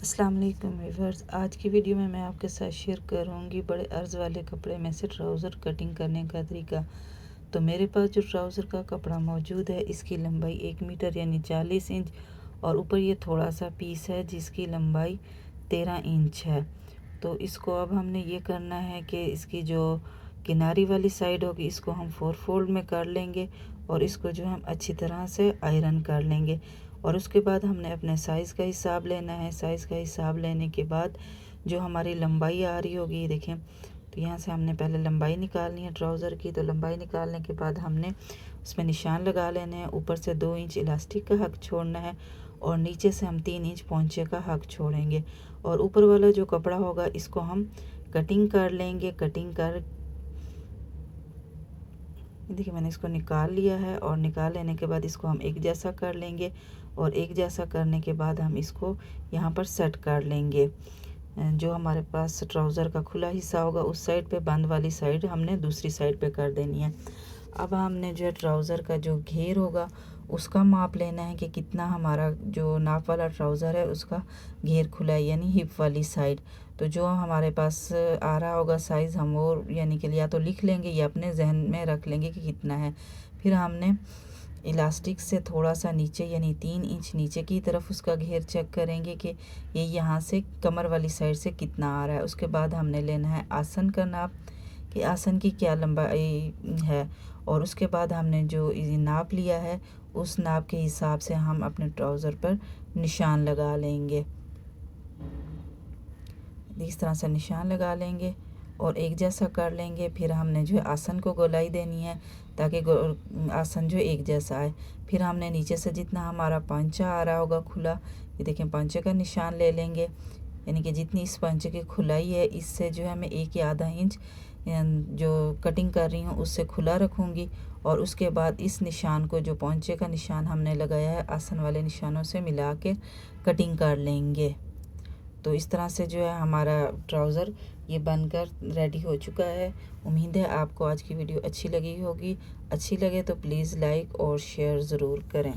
अस्सलाम वालेकुम व्यूअर्स। आज की वीडियो में मैं आपके साथ शेयर करूंगी बड़े अर्ज़ वाले कपड़े में से ट्राउज़र कटिंग करने का तरीका। तो मेरे पास जो ट्राउज़र का कपड़ा मौजूद है, इसकी लंबाई 1 मीटर यानी 40 इंच और ऊपर ये थोड़ा सा पीस है जिसकी लंबाई 13 इंच है। तो इसको अब हमने ये करना है कि इसकी जो किनारी वाली साइड होगी इसको हम 4 फोल्ड में कर लेंगे और इसको जो हम अच्छी तरह से आयरन कर लेंगे। और उसके बाद हमने अपने साइज़ का हिसाब लेना है। साइज़ का हिसाब लेने के बाद जो हमारी लंबाई आ रही होगी, ये देखें, तो यहाँ से हमने पहले लंबाई निकालनी है ट्राउज़र की। तो लंबाई निकालने के बाद हमने उसमें निशान लगा लेने हैं। ऊपर से 2 इंच इलास्टिक का हक छोड़ना है और नीचे से हम 3 इंच पोंचे का हक छोड़ेंगे। और ऊपर वाला जो कपड़ा होगा इसको हम कटिंग कर लेंगे। कटिंग कर देखिए मैंने इसको निकाल लिया है और निकाल लेने के बाद इसको हम एक जैसा कर लेंगे और एक जैसा करने के बाद हम इसको यहाँ पर सेट कर लेंगे। जो हमारे पास ट्राउज़र का खुला हिस्सा होगा उस साइड पे, बंद वाली साइड हमने दूसरी साइड पे कर देनी है। अब हमने जो है ट्राउज़र का जो घेर होगा उसका माप लेना है कि कितना हमारा जो नाप वाला ट्राउज़र है उसका घेर खुला है, यानी हिप वाली साइड। तो जो हमारे पास आ रहा होगा साइज़, हम वो यानी कि या तो लिख लेंगे या अपने जहन में रख लेंगे कि कितना है। फिर हमने इलास्टिक से थोड़ा सा नीचे यानी 3 इंच नीचे की तरफ उसका घेर चेक करेंगे कि ये यहाँ से कमर वाली साइड से कितना आ रहा है। उसके बाद हमने लेना है आसन का नाप कि आसन की क्या लंबाई है और उसके बाद हमने जो नाप लिया है उस नाप के हिसाब से हम अपने ट्राउज़र पर निशान लगा लेंगे। इस तरह से निशान लगा लेंगे और एक जैसा कर लेंगे। फिर हमने जो है आसन को गोलाई देनी है ताकि आसन जो एक जैसा आए। फिर हमने नीचे से जितना हमारा पंचा आ रहा होगा खुला, ये देखें, पंचे का निशान ले लेंगे, यानी कि जितनी इस पंचे की खुलाई है इससे जो है मैं 1 या आधा इंच जो कटिंग कर रही हूँ उससे खुला रखूँगी। और उसके बाद इस निशान को, जो पंचे का निशान हमने लगाया है, आसन वाले निशानों से मिला के कटिंग कर लेंगे। तो इस तरह से जो है हमारा ट्राउज़र ये बनकर रेडी हो चुका है। उम्मीद है आपको आज की वीडियो अच्छी लगी होगी। अच्छी लगे तो प्लीज़ लाइक और शेयर ज़रूर करें।